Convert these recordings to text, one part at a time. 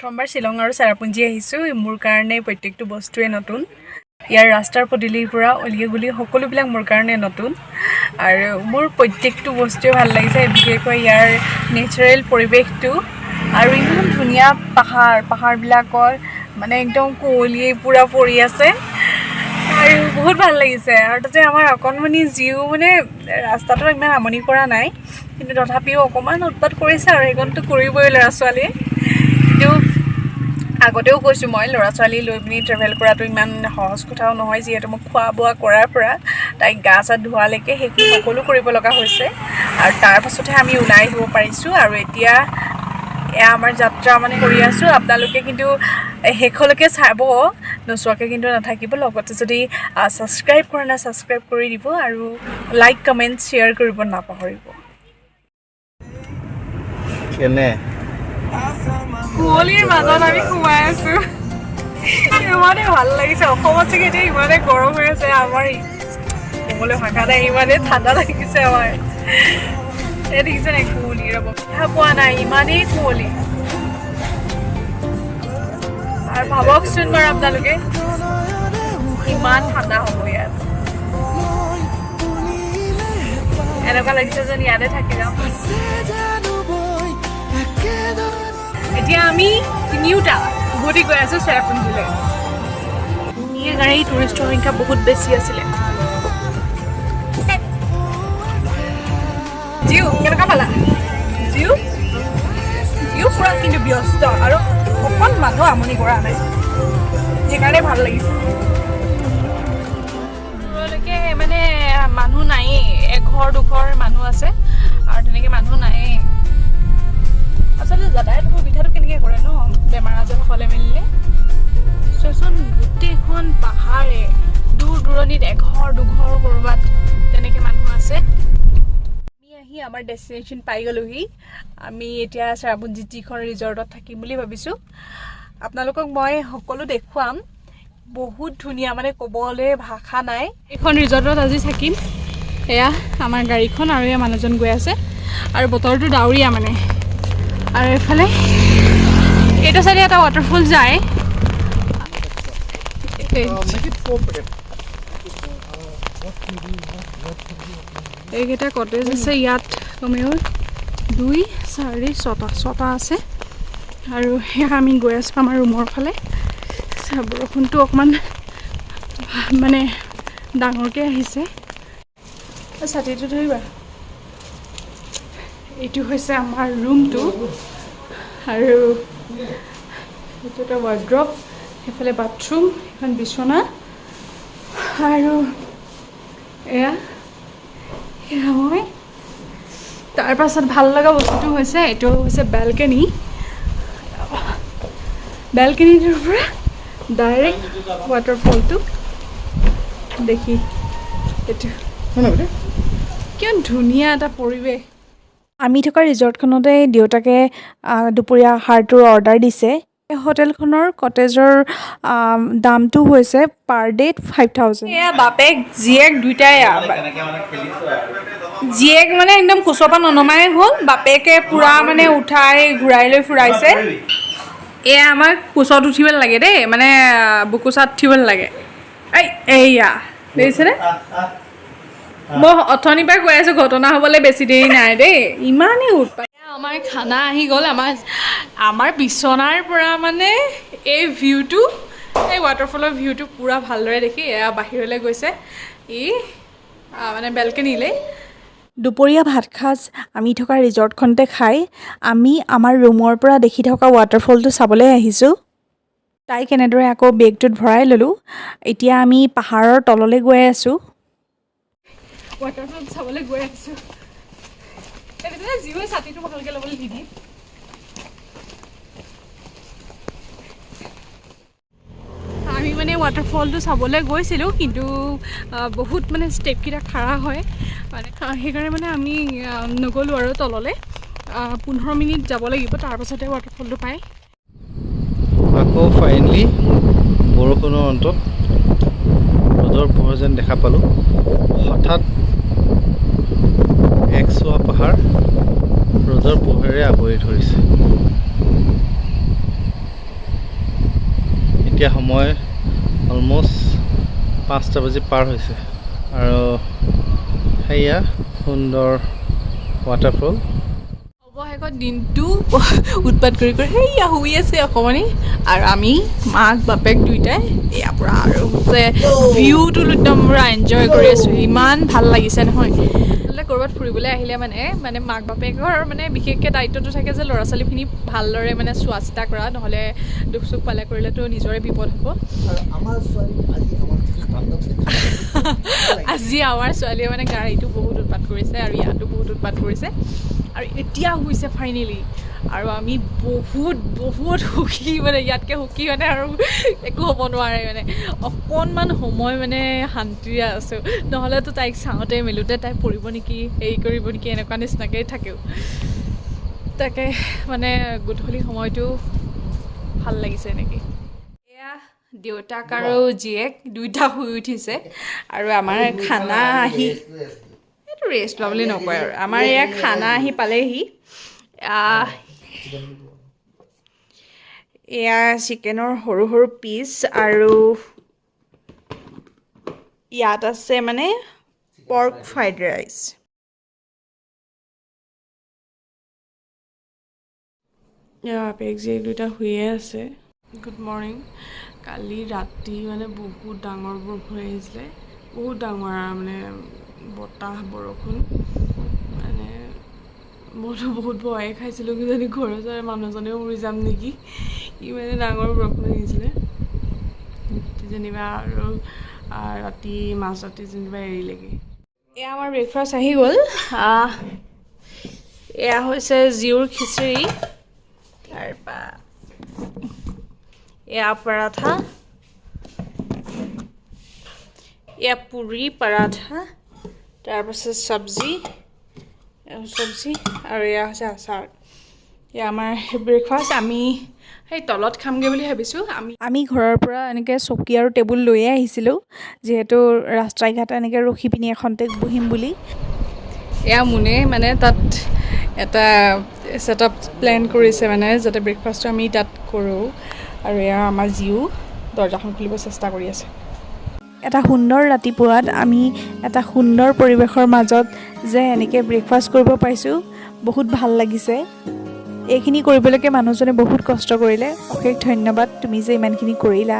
প্ৰথমবাৰ শ্বিলং আৰু চেৰাপুঞ্জী আহিছোঁ। মোৰ কাৰণে প্ৰত্যেকটো বস্তুৱে নতুন। ইয়াৰ ৰাস্তাৰ পদূলিৰ পৰা অলিয়ে গলিয়ে সকলোবিলাক মোৰ কাৰণে নতুন আৰু মোৰ প্ৰত্যেকটো বস্তুৱে ভাল লাগিছে, বিশেষকৈ ইয়াৰ নেচাৰেল পৰিৱেশটো আৰু ইমান ধুনীয়া পাহাৰবিলাকৰ মানে একদম কুঁৱলীয়ে পূৰা পৰি আছে আৰু বহুত ভাল লাগিছে। আৰু তাতে আমাৰ অকণমানি জীও মানে ৰাস্তাটো ইমান আমনি কৰা নাই, কিন্তু তথাপিও অকণমান উৎপাত কৰিছে আৰু সেইকণটো কৰিবই ল'ৰা ছোৱালীয়ে। কিন্তু আগতেও কৈছোঁ মই ল'ৰা ছোৱালী লৈ পিনি ট্ৰেভেল কৰাটো ইমান সহজ কথাও নহয়, যিহেতু মোক খোৱা বোৱা কৰাৰ পৰা তাইক গা চা ধোৱালৈকে সেইখিনি সকলো কৰিব লগা হৈছে আৰু তাৰপাছতহে আমি ওলাই আহিব পাৰিছোঁ। আৰু এতিয়া এয়া আমাৰ যাত্ৰা মানে কৰি আছোঁ। আপোনালোকে কিন্তু শেষলৈকে চাব, নোচোৱাকৈ কিন্তু নাথাকিব। লগতে যদি ছাবস্ক্ৰাইব কৰা নাই ছাবস্ক্ৰাইব কৰি দিব আৰু লাইক কমেণ্ট শ্বেয়াৰ কৰিব নাপাহৰিব। কেনে কুঁৱলীৰ মাজত আমি সোমাই আছোঁ, ইমানেই ভাল লাগিছে। অসমত চাগে এতিয়া ইমানেই গৰম হৈ আছে, আমাৰ ক'বলৈ ভাষা নাই, ইমানেই ঠাণ্ডা লাগিছে আমাৰ। এই দেখিছে নাই কুঁৱলী, ৰ'ব দেখা পোৱা নাই, ইমানেই কুঁৱলী। আৰু ভাবকচোন বাৰু আপোনালোকে ইমান ঠাণ্ডা হ'ব ইয়াত। এনেকুৱা লাগিছে যেন ইয়াতে থাকি যাওঁ। এতিয়া আমি তিনিওটা উভতি গৈ আছোঁ চেৰাপুঞ্জীলৈ। এই গাড়ী টুৰিষ্টৰ সংখ্যা বহুত বেছি আছিলে। জিও কেনেকুৱা পালা? জিও পুৰা কিন্তু ব্যস্ত আৰু অকণ মানুহ আমনি কৰা নাই, সেইকাৰণে ভাল লাগিছে। দূৰলৈকে মানে মানুহ নায়েই, এঘৰ দুঘৰ মানুহ আছে আৰু তেনেকৈ মানুহ নায়েই। আচলতে যাতায়াতৰ সুবিধাটো কেনেকৈ কৰে ন বেমাৰ আজাৰ হ'লে মেলিলে। চোৱাচোন গোটেইখন পাহাৰে, দূৰ দূৰণিত এঘৰ দুঘৰ ক'ৰবাত তেনেকৈ মানুহ আছে। আমি আহি আমাৰ ডেষ্টিনেশ্যন পাই গ'লোহি। আমি এতিয়া চেৰাপুঞ্জীত যিখন ৰিজৰ্টত থাকিম বুলি ভাবিছোঁ। আপোনালোকক মই সকলো দেখুৱাম, বহুত ধুনীয়া, মানে ক'বলৈ ভাষা নাই। এইখন ৰিজৰ্টত আজি থাকিম। এয়া আমাৰ গাড়ীখন আৰু এয়া মানুহজন গৈ আছে আৰু বতৰটো ডাৱৰীয়া মানে। আৰু এইফালে এইটো চাইডে এটা ৱাটাৰফল যায়। এইকেইটা কটেজ আছে ইয়াত, কমেও 2, 4, 6টা আছে। আৰু সেয়া আমি গৈ আছোঁ আমাৰ ৰুমৰ ফালে। বৰষুণটো অকণমান মানে ডাঙৰকৈ আহিছে। ছাতিটো ধৰিবা। এইটো হৈছে আমাৰ ৰুমটো আৰু এইটো এটা ৱাৰ্ড্ৰপ, সেইফালে বাথৰুম, এখন বিচনা আৰু এয়া মই। তাৰপাছত ভাল লগা বস্তুটো হৈছে এইটো হৈছে বেলকনি। বেলকনিটোৰ পৰা ডাইৰেক্ট ৱাটাৰফলটো দেখি, এইটো কিমান ধুনীয়া এটা পৰিৱেশ। আমি থকা ৰিজৰ্টখনতে দেউতাকে দুপৰীয়া আহাৰটোৰ অৰ্ডাৰ দিছে। এই হোটেলখনৰ কটেজৰ দামটো হৈছে পাৰ ডে 5,000। এয়া বাপেক জীয়েক দুইটাই, জীয়েক মানে একদম কোচৰ পৰা ননমাই হ'ল, বাপেকে পূৰা মানে উঠাই ঘূৰাই লৈ ফুৰাইছে। এয়া আমাক কোচত উঠিব লাগে দেই, মানে বুকুচাত উঠিব লাগে। এইয়া দেখিছেনে? মই অথনিৰ পৰা কৈ আছোঁ ঘটনা হ'বলৈ বেছি দেৰি নাই দেই, ইমানেই উৎপাত। আমাৰ খানা আহি গ'ল। আমাৰ বিচনাৰ পৰা মানে এই ভিউটো, এই ৱাটাৰফলৰ ভিউটো পূৰা ভালদৰে দেখি এয়া বাহিৰলৈ গৈছে, মানে বেলকনিলৈ। দুপৰীয়া ভাত সাজ আমি থকা ৰিজৰ্টখনতে খাই আমি আমাৰ ৰুমৰ পৰা দেখি থকা ৱাটাৰফলটো চাবলৈ আহিছোঁ। তাই কেনেদৰে আকৌ বেগটোত ভৰাই ল'লোঁ। এতিয়া আমি পাহাৰৰ তললৈ গৈ আছোঁ। ৱাটাৰফল চাবলৈ গৈ আছোঁ। জীৱে ছাতিটো ভালকৈ ল'বলৈ দি দিয়ে। আমি মানে ৱাটাৰফলটো চাবলৈ গৈছিলোঁ, কিন্তু বহুত মানে ষ্টেপকেইটা খাৰা হয় মানে, সেইকাৰণে মানে আমি নগ'লোঁ আৰু তললৈ। 15 মিনিট যাব লাগিব, তাৰপাছতে ৱাটাৰফলটো পায়। আকৌ ফাইনেলি বৰষুণৰ অন্তত ৰ'দৰ পোহৰ যেন দেখা পালোঁ। হঠাৎ একচুৱা পাহাৰ ৰ'দৰ পোহৰেৰে আৱৰি ধৰিছে। এতিয়া সময় অলম'ষ্ট 5টা বাজি পাৰ হৈছে আৰু সেয়া সুন্দৰ ৱাটাৰফল। অৱশেষত দিনটো উৎপাত কৰি সেয়া শুই আছে অকণমানি, আৰু আমি মাক বাপেক দুয়োটাই এয়া পূৰা আৰু ভিউটো একদম পূৰা এনজয় কৰি আছোঁ। ইমান ভাল লাগিছে নহয়। আচলতে ক'ৰবাত ফুৰিবলৈ আহিলে মানে মাক বাপেকৰ মানে বিশেষকৈ দায়িত্বটো থাকে যে ল'ৰা ছোৱালীখিনি ভালদৰে মানে চোৱা চিতা কৰা, নহ'লে দুখ চুখ পালে কৰিলেতো নিজৰে বিপদ হ'ব। আজি আমাৰ ছোৱালীয়ে মানে গাড়ীটো বহুত উৎপাত কৰিছে আৰু ইয়াতো বহুত উৎপাত কৰিছে, আৰু এতিয়া শুইছে ফাইনেলি। আৰু আমি বহুত সুখী, মানে ইয়াতকৈ সুখী মানে আৰু একো হ'ব নোৱাৰে। মানে অকণমান সময় মানে শান্তিৰে আছোঁ, নহ'লেতো তাইক চাওঁতে মেলোঁতে তাই পৰিব নেকি, হেৰি কৰিব নেকি, এনেকুৱা নিচিনাকৈ থাকেও। তাকে মানে গধূলি সময়টো ভাল লাগিছে এনেকৈ। এয়া দেউতাক আৰু জীয়েক দুইটা শুই উঠিছে, আৰু আমাৰ খানা আহি, এইটো ৰেষ্ট লোৱা বুলি নকয় আৰু, আমাৰ এয়া খানা আহি পালেহি। এয়া চিকেনৰ সৰু সৰু পিচ, আৰু ইয়াত আছে মানে পৰ্ক ফ্ৰাইড ৰাইচ। বাপেক জীয়েক দুটা শুয়ে আছে। Good morning. কালি ৰাতি মানে বহুত ডাঙৰ বৰষুণ আহিছিলে, বহুত ডাঙৰ মানে বতাহ বৰষুণ, মানে মইতো বহুত ভয়ে খাইছিলোঁ, কিজানি ঘৰৰ ওচৰৰে মানুহজনেও উৰি যাম নেকি, ইমানে ডাঙৰ বৰষুণ আহিছিলে। যেনিবা আৰু ৰাতি মাজৰাতি যেনিবা এৰিলেগৈ। এয়া আমাৰ ব্ৰেকফাষ্ট আহি গ'ল। এয়া হৈছে জিউৰ খিচিৰি, তাৰপৰা এয়া পৰাঠা, এয়া পুৰি পৰাঠা, তাৰপাছত চব্জি, আৰু এয়া হৈছে আচাৰ। এয়া আমাৰ ব্ৰেকফাষ্ট। আমি সেই তলত খামগৈ বুলি ভাবিছোঁ। আমি ঘৰৰ পৰা এনেকৈ চকী আৰু টেবুল লৈয়ে আহিছিলোঁ, যিহেতু ৰাস্তাই ঘাটে এনেকৈ ৰখি পিনি এখনতে বহিম বুলি। এয়া মুনে মানে তাত এটা ছেটআপ প্লেন কৰিছে, মানে যাতে ব্ৰেকফাষ্টটো আমি তাত কৰোঁ, আৰু এয়া আমাৰ জিউ দৰ্জাখন খুলিব চেষ্টা কৰি আছে। এটা সুন্দৰ ৰাতিপুৱাত আমি এটা সুন্দৰ পৰিৱেশৰ মাজত যে এনেকৈ ব্ৰেকফাষ্ট কৰিব পাইছোঁ, বহুত ভাল লাগিছে। এইখিনি কৰিবলৈকে মানুহজনে বহুত কষ্ট কৰিলে, অশেষ ধন্যবাদ, তুমি যে ইমানখিনি কৰিলা।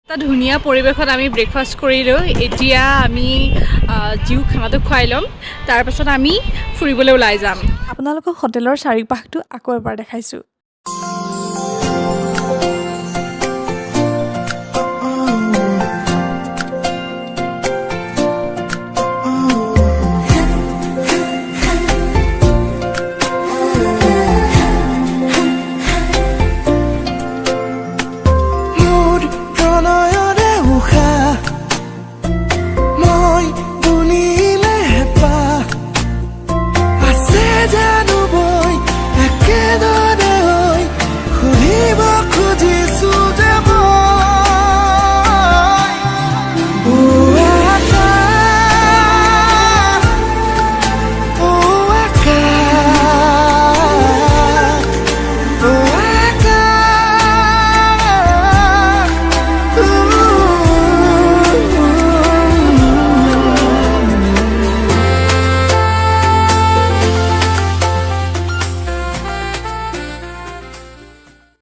এটা ধুনীয়া পৰিৱেশত আমি ব্ৰেকফাষ্ট কৰিলোঁ। এতিয়া আমি জিউক খানাটো খুৱাই ল'ম, তাৰপাছত আমি ফুৰিবলৈ ওলাই যাম। আপোনালোকক হোটেলৰ চাৰিওপাশটো আকৌ এবাৰ দেখাইছোঁ।